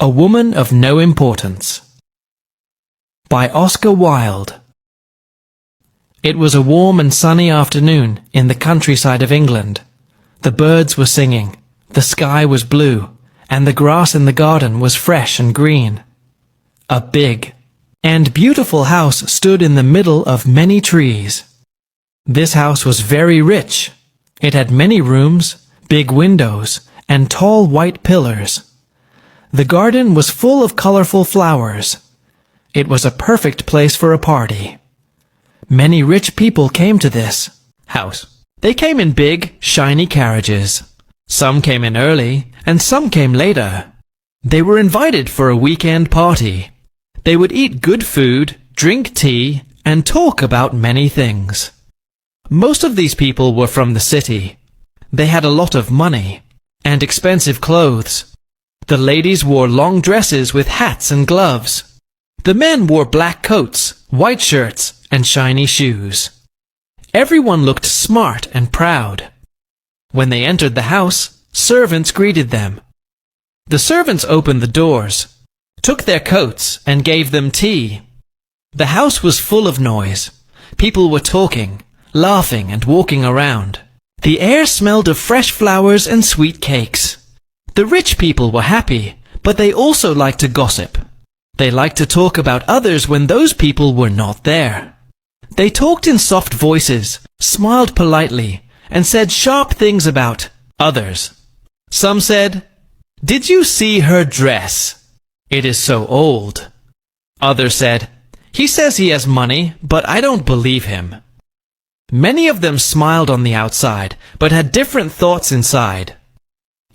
A Woman of No Importance by Oscar Wilde. It was a warm and sunny afternoon in the countryside of England. The birds were singing, the sky was blue, and the grass in the garden was fresh and green. A big and beautiful house stood in the middle of many trees. This house was very rich. It had many rooms, big windows, and tall white pillars. The garden was full of colorful flowers. It was a perfect place for a party. Many rich people came to this house. They came in big, shiny carriages. Some came in early, and some came later. They were invited for a weekend party. They would eat good food, drink tea, and talk about many things. Most of these people were from the city. They had a lot of money and expensive clothes. The ladies wore long dresses with hats and gloves. The men wore black coats, white shirts, and shiny shoes. Everyone looked smart and proud. When they entered the house, servants greeted them. The servants opened the doors, took their coats, and gave them tea. The house was full of noise. People were talking, laughing, and walking around. The air smelled of fresh flowers and sweet cakes. The rich people were happy, but they also liked to gossip. They liked to talk about others when those people were not there. They talked in soft voices, smiled politely, and said sharp things about others. Some said, "Did you see her dress? It is so old." Others said, "He says he has money, but I don't believe him." Many of them smiled on the outside, but had different thoughts inside.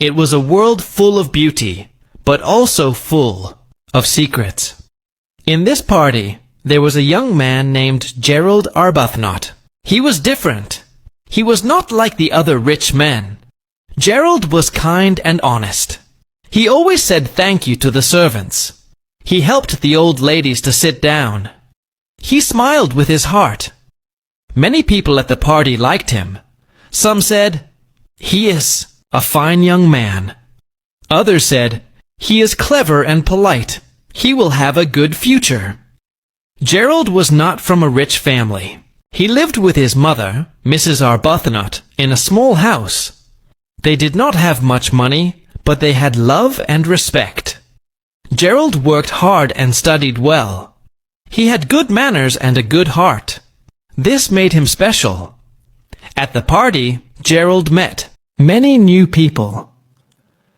It was a world full of beauty, but also full of secrets. In this party, there was a young man named Gerald Arbuthnot. He was different. He was not like the other rich men. Gerald was kind and honest. He always said thank you to the servants. He helped the old ladies to sit down. He smiled with his heart. Many people at the party liked him. Some said, "He is a fine young man." Others said, "He is clever and polite. He will have a good future." Gerald was not from a rich family. He lived with his mother, Mrs. Arbuthnot, in a small house. They did not have much money, but they had love and respect. Gerald worked hard and studied well. He had good manners and a good heart. This made him special. At the party, Gerald met many new people.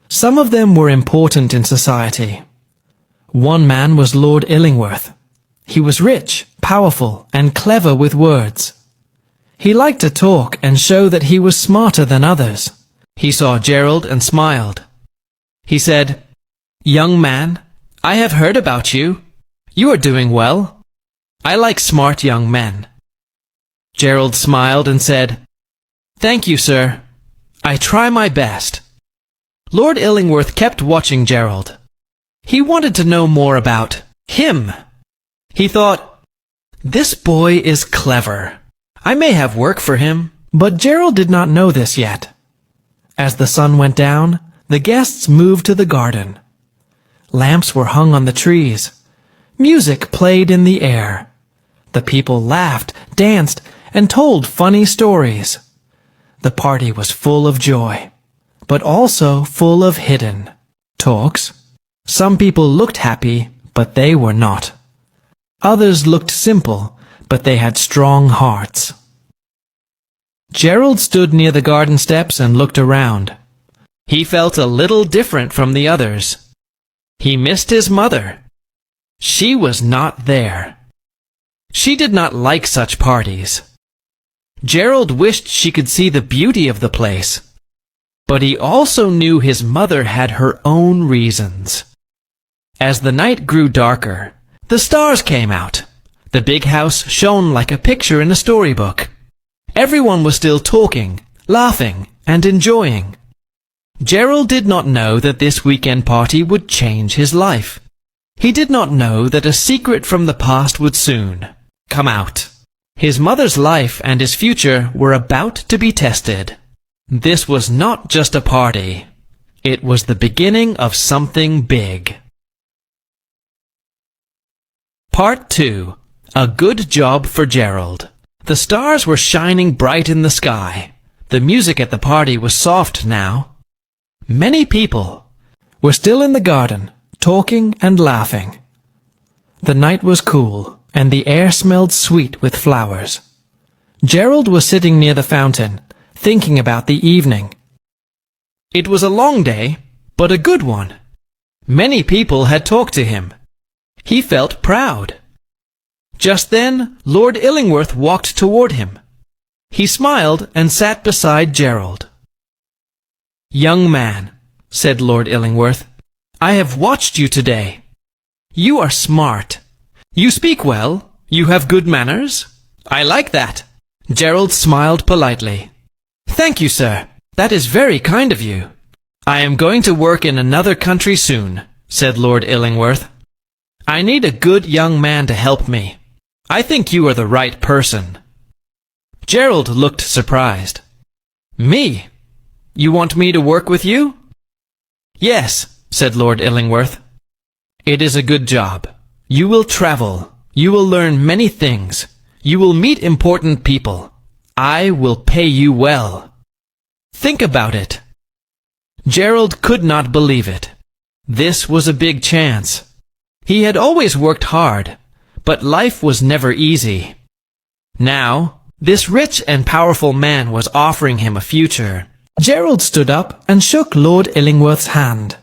Some of them were important in society. One man was Lord Illingworth. He was rich, powerful, and clever with words. He liked to talk and show that he was smarter than others. He saw Gerald and smiled. He said, "Young man, I have heard about you. You are doing well. I like smart young men." Gerald smiled and said, "Thank you, sir. I try my best." Lord Illingworth kept watching Gerald. He wanted to know more about him. He thought, "This boy is clever. I may have work for him." But Gerald did not know this yet. As the sun went down, the guests moved to the garden. Lamps were hung on the trees. Music played in the air. The people laughed, danced, and told funny stories. The party was full of joy, but also full of hidden talks. Some people looked happy, but they were not. Others looked simple, but they had strong hearts. Gerald stood near the garden steps and looked around. He felt a little different from the others. He missed his mother. She was not there. She did not like such parties. Gerald wished she could see the beauty of the place, but he also knew his mother had her own reasons. As the night grew darker, the stars came out. The big house shone like a picture in a storybook. Everyone was still talking, laughing, and enjoying. Gerald did not know that this weekend party would change his life. He did not know that a secret from the past would soon come out. His mother's life and his future were about to be tested. This was not just a party. It was the beginning of something big. Part 2. A good job for Gerald. The stars were shining bright in the sky. The music at the party was soft now. Many people were still in the garden, talking and laughing. The night was cool, and the air smelled sweet with flowers. Gerald was sitting near the fountain, thinking about the evening. It was a long day, but a good one. Many people had talked to him. He felt proud. Just then, Lord Illingworth walked toward him. He smiled and sat beside Gerald. "Young man," said Lord Illingworth, "I have watched you today. You are smart. You speak well. You have good manners. I like that." Gerald smiled politely. "Thank you, sir. That is very kind of you." "I am going to work in another country soon," said Lord Illingworth. "I need a good young man to help me. I think you are the right person." Gerald looked surprised. "Me? You want me to work with you?" "Yes," said Lord Illingworth. "It is a good job. You will travel. You will learn many things. You will meet important people. I will pay you well. Think about it." Gerald could not believe it. This was a big chance. He had always worked hard, but life was never easy. Now, this rich and powerful man was offering him a future. Gerald stood up and shook Lord Illingworth's hand.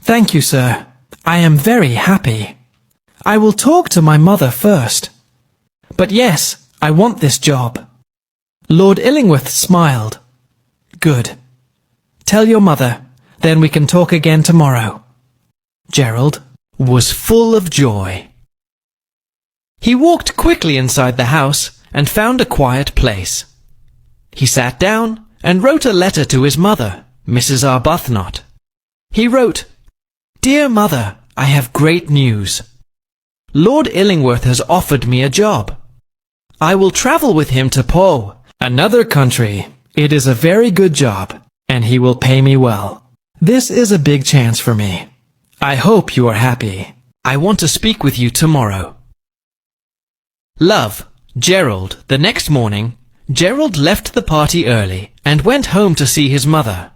"Thank you, sir. I am very happy. I will talk to my mother first. But yes, I want this job." Lord Illingworth smiled. "Good. Tell your mother, then we can talk again tomorrow." Gerald was full of joy. He walked quickly inside the house and found a quiet place. He sat down and wrote a letter to his mother, Mrs. Arbuthnot. He wrote, "Dear Mother, I have great news. Lord Illingworth has offered me a job. I will travel with him to Po, another country. It is a very good job, and he will pay me well. This is a big chance for me. I hope you are happy. I want to speak with you tomorrow. Love, Gerald." The next morning, Gerald left the party early and went home to see his mother.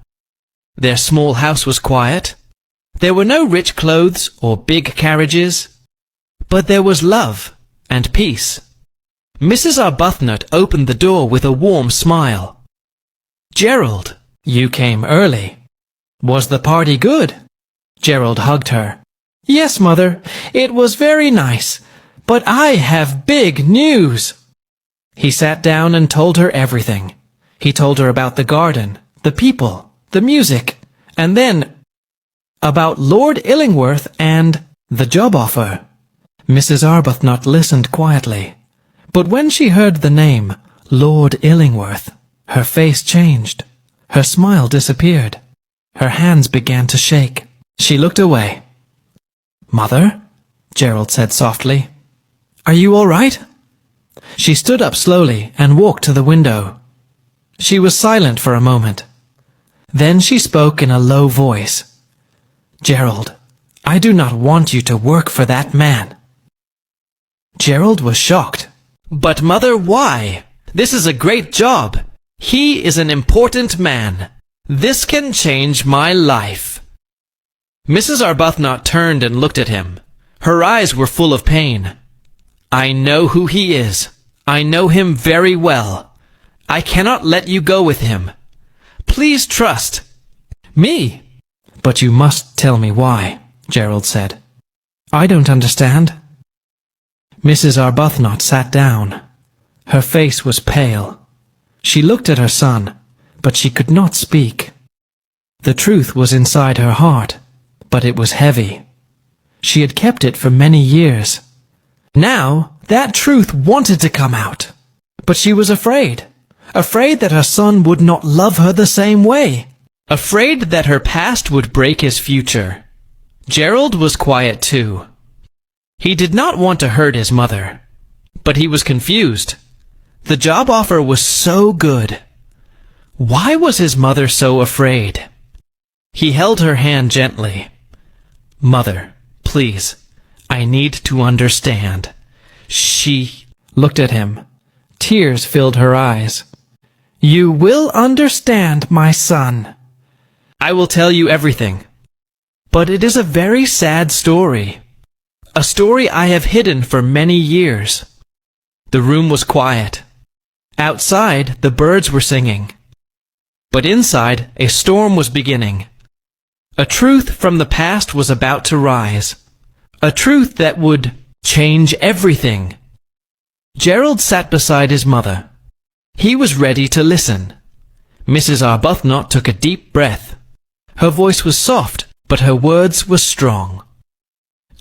Their small house was quiet. There were no rich clothes or big carriages, but there was love and peace. Mrs. Arbuthnot opened the door with a warm smile. "Gerald, you came early. Was the party good?" Gerald hugged her. "Yes, Mother, it was very nice, but I have big news." He sat down and told her everything. He told her about the garden, the people, the music, and then about Lord Illingworth and the job offer. Mrs. Arbuthnot listened quietly, but when she heard the name Lord Illingworth, her face changed. Her smile disappeared. Her hands began to shake. She looked away. "Mother," Gerald said softly, "are you all right?" She stood up slowly and walked to the window. She was silent for a moment. Then she spoke in a low voice. "Gerald, I do not want you to work for that man." Gerald was shocked. "But Mother, why? This is a great job. He is an important man. This can change my life." Mrs. Arbuthnot turned and looked at him. Her eyes were full of pain. "I know who he is. I know him very well. I cannot let you go with him. Please trust me." "But you must tell me why," Gerald said. "I don't understand." Mrs. Arbuthnot sat down. Her face was pale. She looked at her son, but she could not speak. The truth was inside her heart, but it was heavy. She had kept it for many years. Now, that truth wanted to come out, but she was afraid. Afraid that her son would not love her the same way. Afraid that her past would break his future. Gerald was quiet too. He did not want to hurt his mother, but he was confused. The job offer was so good. Why was his mother so afraid? He held her hand gently. "Mother, please, I need to understand." She looked at him. Tears filled her eyes. "You will understand, my son. I will tell you everything. But it is a very sad story. A story I have hidden for many years." The room was quiet. Outside, the birds were singing. But inside, a storm was beginning. A truth from the past was about to rise. A truth that would change everything. Gerald sat beside his mother. He was ready to listen. Mrs. Arbuthnot took a deep breath. Her voice was soft, but her words were strong.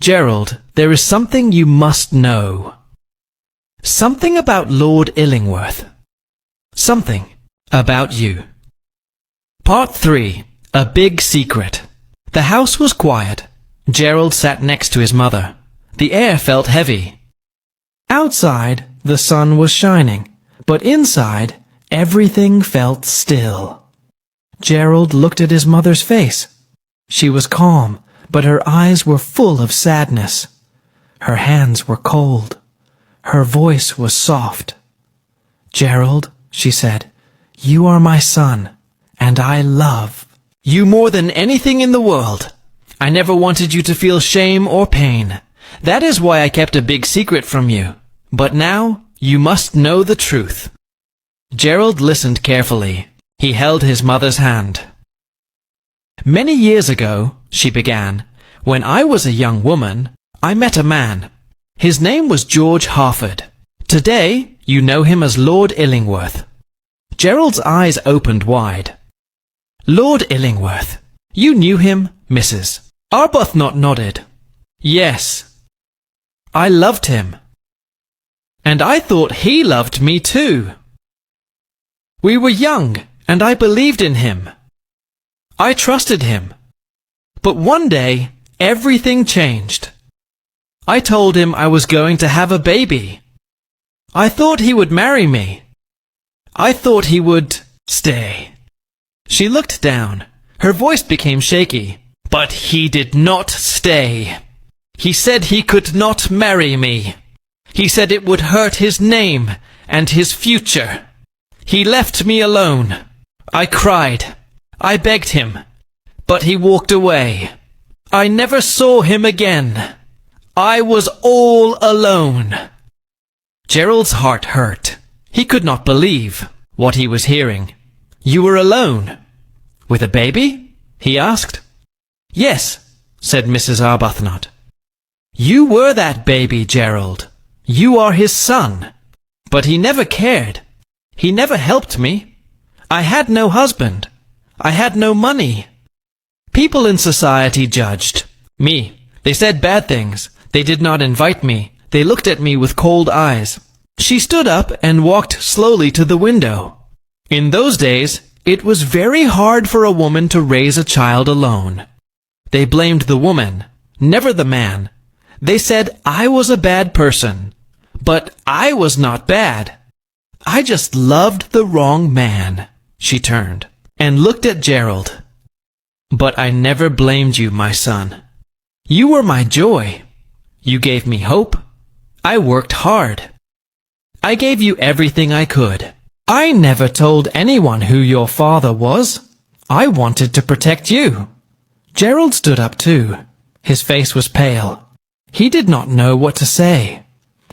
"Gerald, there is something you must know. Something about Lord Illingworth. Something about you." Part 3. A Big Secret. The house was quiet. Gerald sat next to his mother. The air felt heavy. Outside, the sun was shining, but inside, everything felt still. Gerald looked at his mother's face. She was calm, but her eyes were full of sadness. Her hands were cold. Her voice was soft. "Gerald," she said, "you are my son, and I love you more than anything in the world. I never wanted you to feel shame or pain. That is why I kept a big secret from you. But now, you must know the truth." Gerald listened carefully. He held his mother's hand. "Many years ago," she began, "when I was a young woman, I met a man. His name was George Harford. Today, you know him as Lord Illingworth." Gerald's eyes opened wide. "Lord Illingworth. You knew him, Mrs. Arbuthnot nodded. "Yes. I loved him. And I thought he loved me too. We were young, and I believed in him. I trusted him. But one day, everything changed. I told him I was going to have a baby. I thought he would marry me. I thought he would stay." She looked down. Her voice became shaky. "But he did not stay. He said he could not marry me. He said it would hurt his name and his future. He left me alone. I cried. I begged him. But he walked away. I never saw him again. I was all alone." Gerald's heart hurt. He could not believe what he was hearing. "You were alone? With a baby?" he asked. "Yes," said Mrs. Arbuthnot. "You were that baby, Gerald. You are his son. But he never cared. He never helped me. I had no husband. I had no money. People in society judged me. They said bad things. They did not invite me. They looked at me with cold eyes." She stood up and walked slowly to the window. "In those days, it was very hard for a woman to raise a child alone. They blamed the woman, never the man. They said I was a bad person. But I was not bad. I just loved the wrong man." She turned and looked at Gerald. "But I never blamed you, my son. You were my joy. You gave me hope. I worked hard. I gave you everything I could. I never told anyone who your father was. I wanted to protect you." Gerald stood up too. His face was pale. He did not know what to say.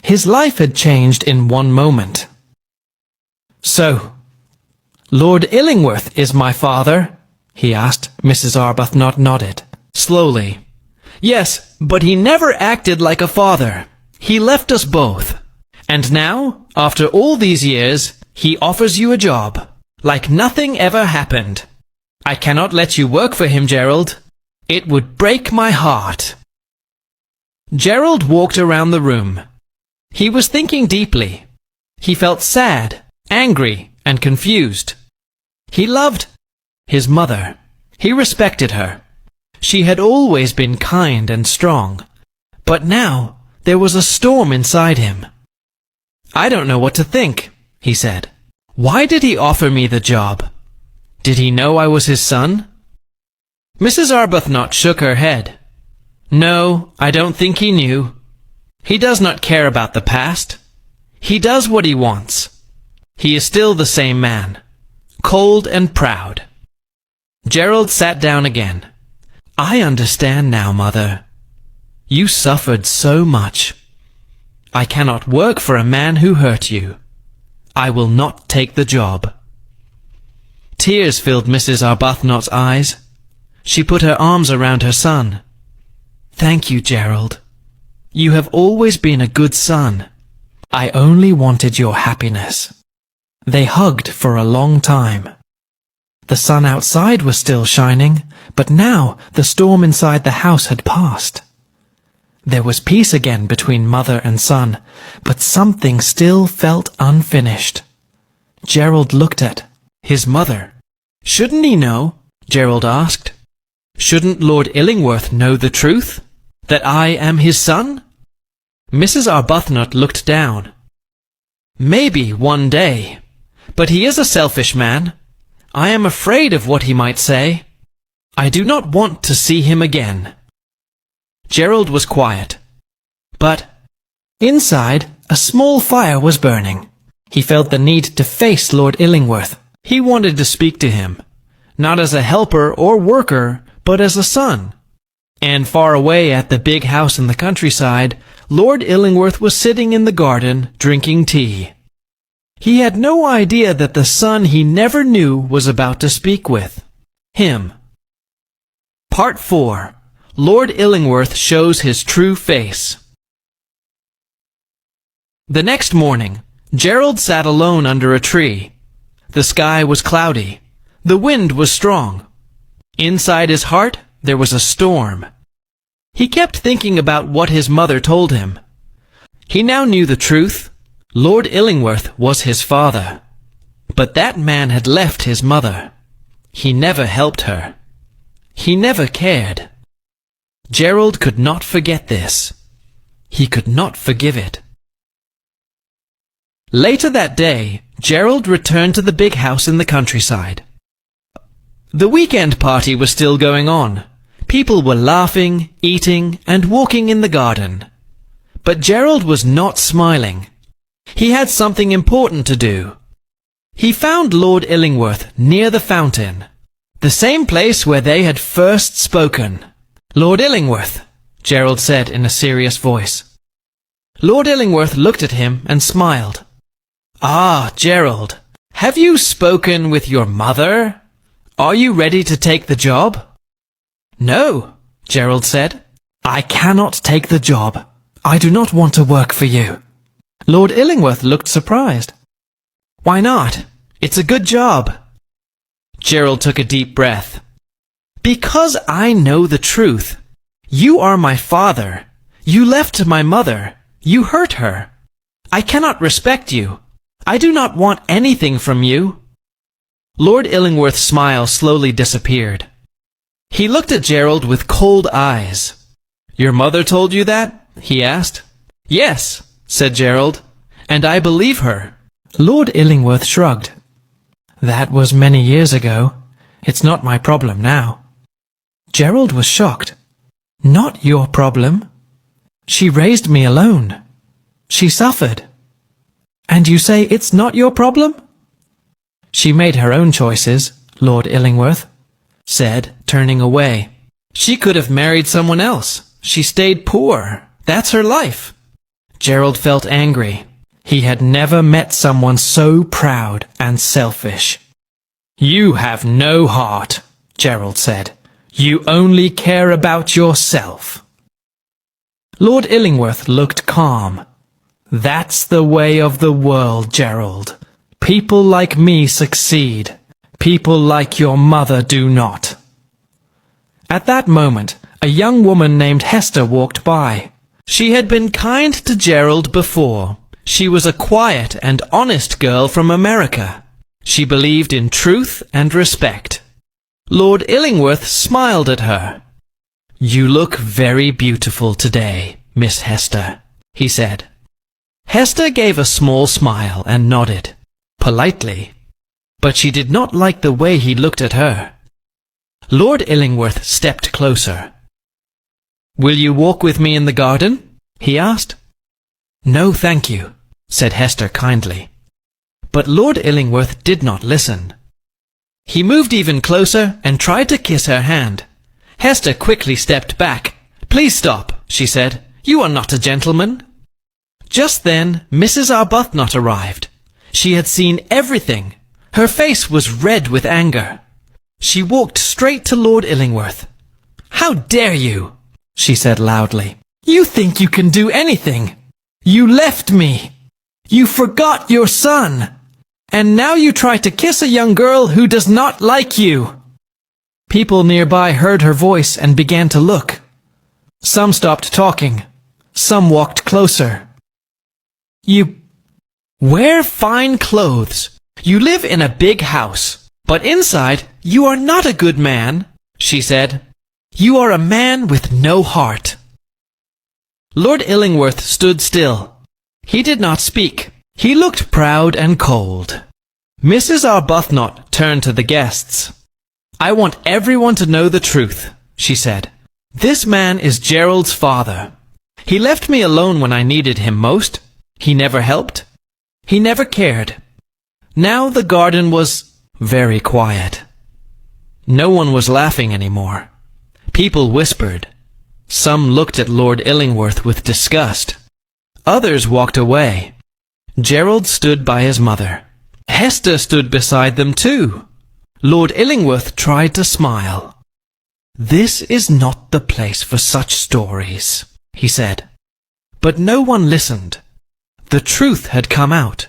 His life had changed in one moment. "So, Lord Illingworth is my father?" he asked. Mrs. Arbuthnot nodded. Slowly. "Yes, but he never acted like a father. He left us both. And now, after all these years, he offers you a job, like nothing ever happened. I cannot let you work for him, Gerald. It would break my heart." Gerald walked around the room. He was thinking deeply. He felt sad, angry, and confused. He loved his mother. He respected her. She had always been kind and strong. But now there was a storm inside him. "I don't know what to think," he said. "Why did he offer me the job? Did he know I was his son?" Mrs. Arbuthnot shook her head. No, I don't think he knew. He does not care about the past. He does what he wants. He is still the same man, cold and proud. Gerald sat down again. I understand now, Mother. You suffered so much. I cannot work for a man who hurt you. I will not take the job. Tears filled Mrs. Arbuthnot's eyes. She put her arms around her son. Thank you, Gerald. You have always been a good son. I only wanted your happiness. They hugged for a long time. The sun outside was still shining, but now the storm inside the house had passed. There was peace again between mother and son, but something still felt unfinished. Gerald looked at his mother. Shouldn't he know? Gerald asked. Shouldn't Lord Illingworth know the truth? That I am his son? Mrs. Arbuthnot looked down. Maybe one day. But he is a selfish man. I am afraid of what he might say. I do not want to see him again. Gerald was quiet. But inside, a small fire was burning. He felt the need to face Lord Illingworth. He wanted to speak to him, not as a helper or worker, but as a son. And far away at the big house in the countryside, Lord Illingworth was sitting in the garden, drinking tea. He had no idea that the son he never knew was about to speak with him. Part 4. Lord Illingworth shows his true face. The next morning, Gerald sat alone under a tree. The sky was cloudy. The wind was strong. Inside his heart, there was a storm. He kept thinking about what his mother told him. He now knew the truth. Lord Illingworth was his father. But that man had left his mother. He never helped her. He never cared. Gerald could not forget this. He could not forgive it. Later that day, Gerald returned to the big house in the countryside. The weekend party was still going on. People were laughing, eating, and walking in the garden. But Gerald was not smiling. He had something important to do. He found Lord Illingworth near the fountain, the same place where they had first spoken. Lord Illingworth, Gerald said in a serious voice. Lord Illingworth looked at him and smiled. Ah, Gerald, have you spoken with your mother? Are you ready to take the job? No, Gerald said. I cannot take the job. I do not want to work for you. Lord Illingworth looked surprised. Why not? It's a good job. Gerald took a deep breath. Because I know the truth. You are my father. You left my mother. You hurt her. I cannot respect you. I do not want anything from you. Lord Illingworth's smile slowly disappeared. He looked at Gerald with cold eyes. Your mother told you that? He asked. Yes, said Gerald, and I believe her. Lord Illingworth shrugged. That was many years ago. It's not my problem now. Gerald was shocked. Not your problem. She raised me alone. She suffered. And you say it's not your problem? She made her own choices, Lord Illingworth said, turning away. She could have married someone else. She stayed poor. That's her life. Gerald felt angry. He had never met someone so proud and selfish. You have no heart, Gerald said. You only care about yourself. Lord Illingworth looked calm. That's the way of the world, Gerald. People like me succeed. People like your mother do not. At that moment, a young woman named Hester walked by. She had been kind to Gerald before. She was a quiet and honest girl from America. She believed in truth and respect. Lord Illingworth smiled at her. You look very beautiful today, Miss Hester, he said. Hester gave a small smile and nodded, politely, but she did not like the way he looked at her. Lord Illingworth stepped closer. "Will you walk with me in the garden?" he asked. "No, thank you," said Hester kindly. But Lord Illingworth did not listen. He moved even closer and tried to kiss her hand. Hester quickly stepped back. "Please stop," she said. "You are not a gentleman." Just then Mrs. Arbuthnot arrived. She had seen everything. Her face was red with anger. She walked straight to Lord Illingworth. "How dare you?" she said loudly. "You think you can do anything. You left me. You forgot your son. And now you try to kiss a young girl who does not like you." People nearby heard her voice and began to look. Some stopped talking. Some walked closer. "You wear fine clothes. You live in a big house. But inside, you are not a good man," she said. "You are a man with no heart." Lord Illingworth stood still. He did not speak. He looked proud and cold. Mrs. Arbuthnot turned to the guests. "I want everyone to know the truth," she said. "This man is Gerald's father. He left me alone when I needed him most. He never helped. He never cared." Now the garden was very quiet. No one was laughing anymore. People whispered. Some looked at Lord Illingworth with disgust. Others walked away. Gerald stood by his mother. Hester stood beside them too. Lord Illingworth tried to smile. "This is not the place for such stories," he said. But no one listened. The truth had come out.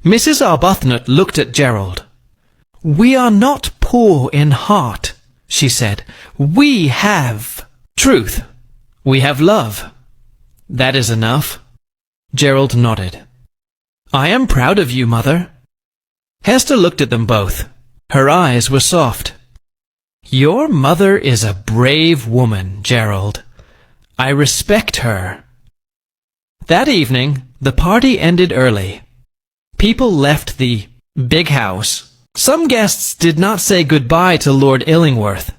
Mrs. Arbuthnot looked at Gerald. "We are not poor in heart," she said. "We have truth. We have love. That is enough." Gerald nodded. "I am proud of you, Mother." Hester looked at them both. Her eyes were soft. "Your mother is a brave woman, Gerald. I respect her." That evening, the party ended early. People left the big house. Some guests did not say goodbye to Lord Illingworth.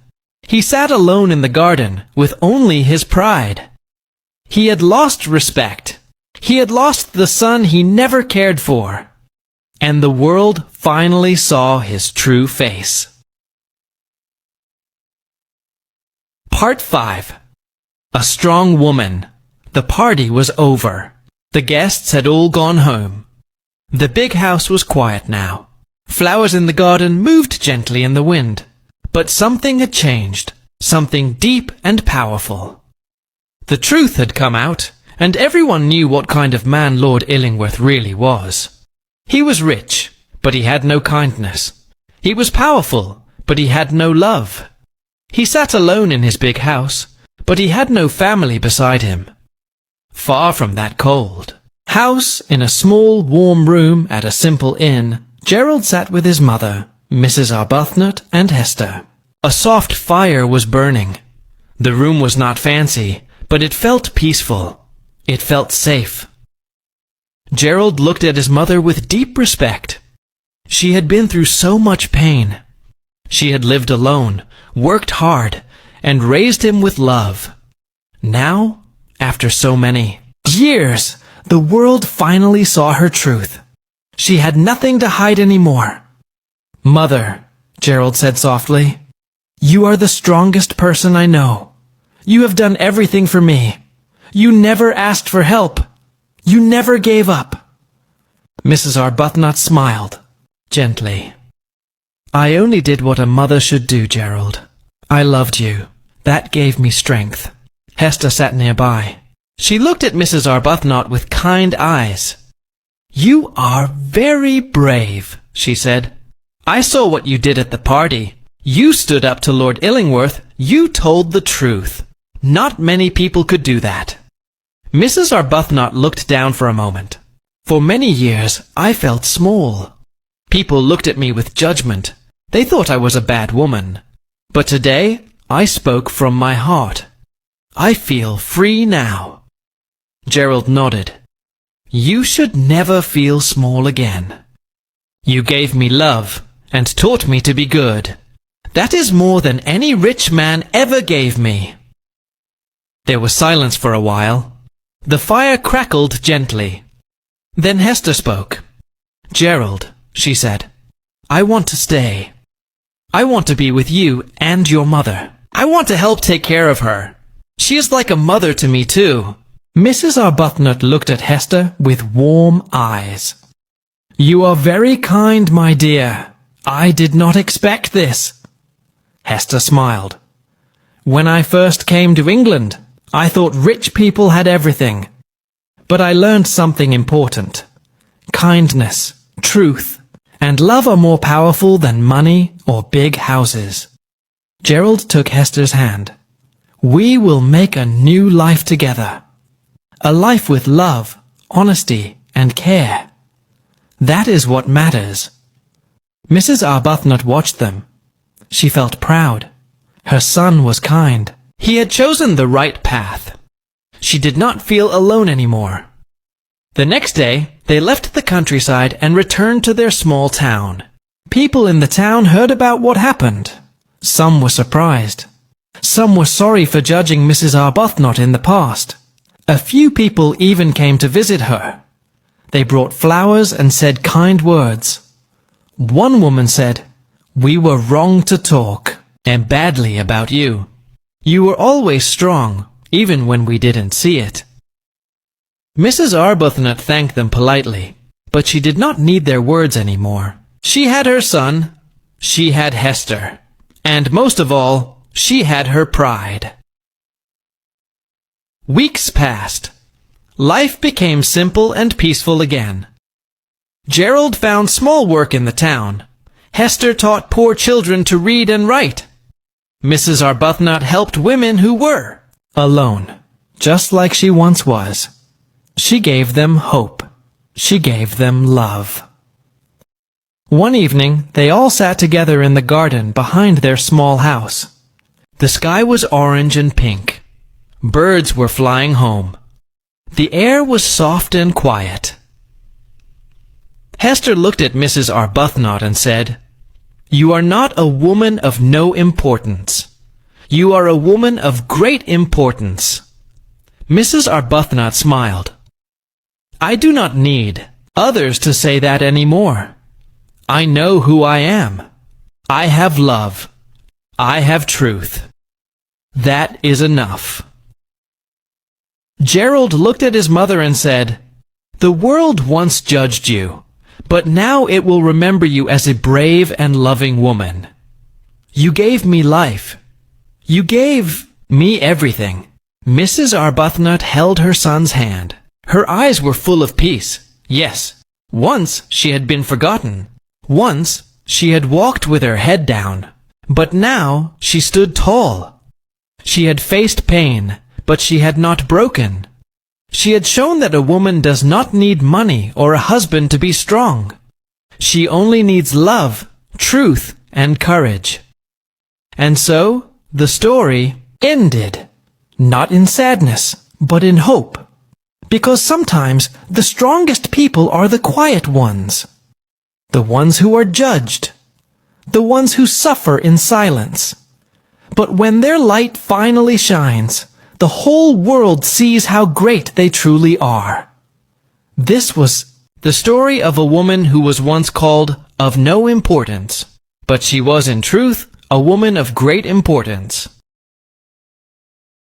He sat alone in the garden with only his pride. He had lost respect. He had lost the son he never cared for. And the world finally saw his true face. Part 5. A Strong Woman. The party was over. The guests had all gone home. The big house was quiet now. Flowers in the garden moved gently in the wind. But something had changed. Something deep and powerful. The truth had come out, and everyone knew what kind of man Lord Illingworth really was. He was rich, but he had no kindness. He was powerful, but he had no love. He sat alone in his big house, but he had no family beside him. Far from that cold house, in a small warm room at a simple inn, Gerald sat with his mother, Mrs. Arbuthnot, and Hester. A soft fire was burning. The room was not fancy, but it felt peaceful. It felt safe. Gerald looked at his mother with deep respect. She had been through so much pain. She had lived alone, worked hard, and raised him with love. Now, after so many years, the world finally saw her truth. She had nothing to hide anymore. "Mother," Gerald said softly, "you are the strongest person I know. You have done everything for me. You never asked for help. You never gave up." Mrs. Arbuthnot smiled, gently. "I only did what a mother should do, Gerald. I loved you. That gave me strength." Hester sat nearby. She looked at Mrs. Arbuthnot with kind eyes. "You are very brave," she said. "I saw what you did at the party. You stood up to Lord Illingworth. You told the truth. Not many people could do that." Mrs. Arbuthnot looked down for a moment. "For many years, I felt small. People looked at me with judgment. They thought I was a bad woman. But today, I spoke from my heart. I feel free now." Gerald nodded. "You should never feel small again. You gave me love and taught me to be good. That is more than any rich man ever gave me." There was silence for a while. The fire crackled gently. Then Hester spoke. "Gerald," she said, "I want to stay. I want to be with you and your mother. I want to help take care of her. She is like a mother to me too." Mrs. Arbuthnot looked at Hester with warm eyes. "You are very kind, my dear. I did not expect this." Hester smiled. "When I first came to England, I thought rich people had everything. But I learned something important. Kindness, truth, and love are more powerful than money or big houses." Gerald took Hester's hand. "We will make a new life together. A life with love, honesty, and care. That is what matters." Mrs. Arbuthnot watched them. She felt proud. Her son was kind. He had chosen the right path. She did not feel alone anymore. The next day, they left the countryside and returned to their small town. People in the town heard about what happened. Some were surprised. Some were sorry for judging Mrs. Arbuthnot in the past. A few people even came to visit her. They brought flowers and said kind words. One woman said, "We were wrong to talk, and badly about you. You were always strong, even when we didn't see it." Mrs. Arbuthnot thanked them politely, but she did not need their words anymore. She had her son, she had Hester, and most of all, she had her pride. Weeks passed. Life became simple and peaceful again. Gerald found small work in the town. Hester taught poor children to read and write. Mrs. Arbuthnot helped women who were alone, just like she once was. She gave them hope. She gave them love. One evening, they all sat together in the garden behind their small house. The sky was orange and pink. Birds were flying home. The air was soft and quiet. Hester looked at Mrs. Arbuthnot and said, "You are not a woman of no importance. You are a woman of great importance." Mrs. Arbuthnot smiled. "I do not need others to say that anymore. I know who I am. I have love. I have truth. That is enough." Gerald looked at his mother and said, "The world once judged you, but now it will remember you as a brave and loving woman. You gave me life. You gave me everything." Mrs. Arbuthnot held her son's hand. Her eyes were full of peace. Yes, once she had been forgotten. Once she had walked with her head down. But now she stood tall. She had faced pain, but she had not broken. She had shown that a woman does not need money or a husband to be strong. She only needs love, truth, and courage. And so, the story ended. Not in sadness, but in hope. Because sometimes the strongest people are the quiet ones. The ones who are judged. The ones who suffer in silence. But when their light finally shines, the whole world sees how great they truly are. This was the story of a woman who was once called of no importance, but she was in truth a woman of great importance.